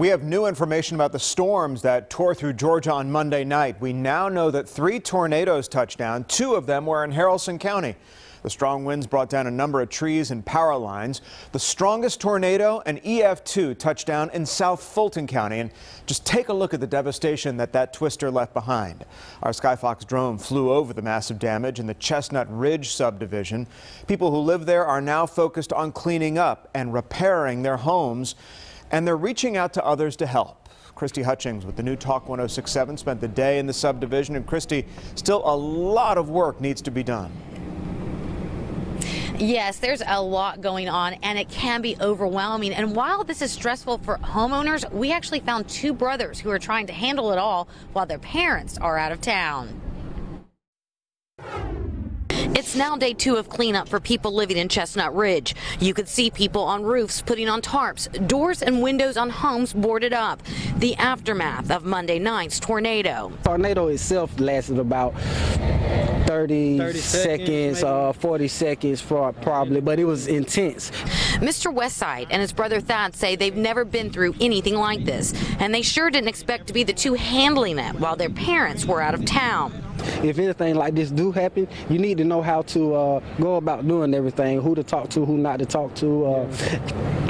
We have new information about the storms that tore through Georgia on Monday night. We now know that 3 tornadoes touched down. 2 of them were in Haralson County. The strong winds brought down a number of trees and power lines. The strongest tornado, an EF2, touched down in South Fulton County. And just take a look at the devastation that twister left behind. Our Skyfox drone flew over the massive damage in the Chestnut Ridge subdivision. People who live there are now focused on cleaning up and repairing their homes. And they're reaching out to others to help. Christy Hutchings with the new Talk 1067 spent the day in the subdivision. And Christy, still a lot of work needs to be done. Yes, there's a lot going on and it can be overwhelming. And while this is stressful for homeowners, we actually found 2 brothers who are trying to handle it all while their parents are out of town. It's now day 2 of cleanup for people living in Chestnut Ridge. You could see people on roofs putting on tarps, doors and windows on homes boarded up. The aftermath of Monday night's tornado. Tornado itself lasted about 30 seconds, 40 seconds probably, but it was intense. Mr. Westside and his brother Thad say they've never been through anything like this, and they sure didn't expect to be the 2 handling it while their parents were out of town. If anything like this do happen, you need to know how to go about doing everything, who to talk to, who not to talk to,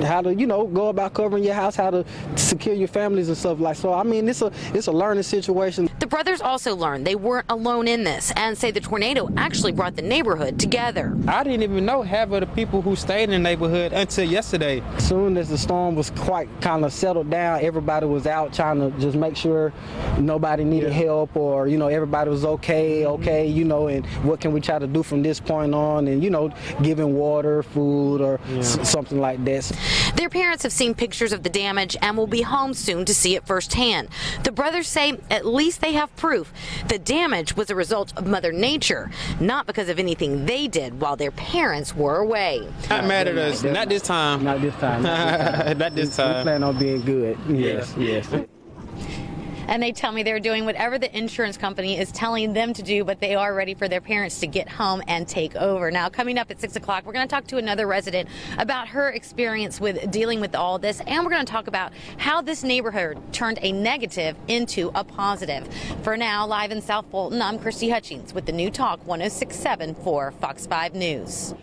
how to, go about covering your house, how to secure your families and stuff like so. I mean, it's a learning situation. The brothers also learned they weren't alone in this and say the tornado actually brought the neighborhood together. I didn't even know half of the people who stayed in the neighborhood until yesterday. As soon as the storm was kind of settled down, everybody was out trying to just make sure nobody needed help or, everybody was okay, and what can we try to do from this point on, and, giving water, food, or something like that. Their parents have seen pictures of the damage and will be home soon to see it firsthand. The brothers say at least they have proof the damage was a result of Mother Nature, not because of anything they did while their parents were away. Not mad at us. Not this time. Not this time. Not this time. We plan on being good. Yes. And they tell me they're doing whatever the insurance company is telling them to do, but they are ready for their parents to get home and take over. Now, coming up at 6 o'clock, we're going to talk to another resident about her experience with dealing with all this, and we're going to talk about how this neighborhood turned a negative into a positive. For now, live in South Fulton, I'm Christy Hutchings with the new Talk 1067 for Fox 5 News.